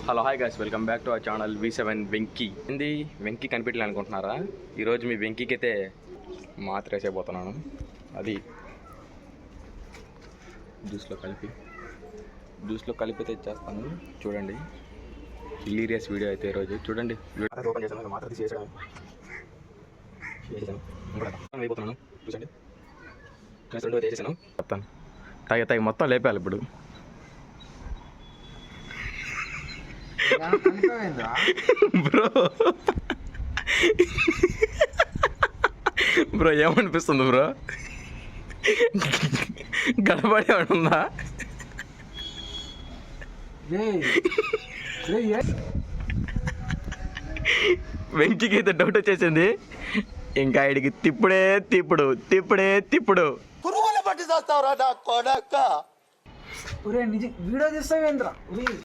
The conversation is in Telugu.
Hello hi guys, welcome back to our channel V7 Venky. ఏంది వెంకీ కనిపెట్టాలి అనుకుంటున్నారా? ఈరోజు మీ వెంకీకి అయితే మాత్ర వేసేపోతున్నాను. అది జ్యూస్లో కలిపి అయితే ఇచ్చేస్తాను. చూడండి, హిలీరియస్ వీడియో అయితే ఈరోజు చూడండి. ఓపెన్ చేశాను, మాత్ర తీసి వేసాను, వేయబోతున్నాను. చూసండి, రెండు అయితే వేసేసాను. చెప్తాను, తాగి మొత్తం లేపాలి ఇప్పుడు. బ్రో ఏమనిపిస్తుంది బ్రో? గడబడి ఉందా? వెంకీకి అయితే డౌట్ వచ్చేసింది. ఇంకా ఆయనకి తిప్పుడే పురుగుల పట్టి చేస్తావురా నా కొడక. వీడియో తీస్తావేంద్రా?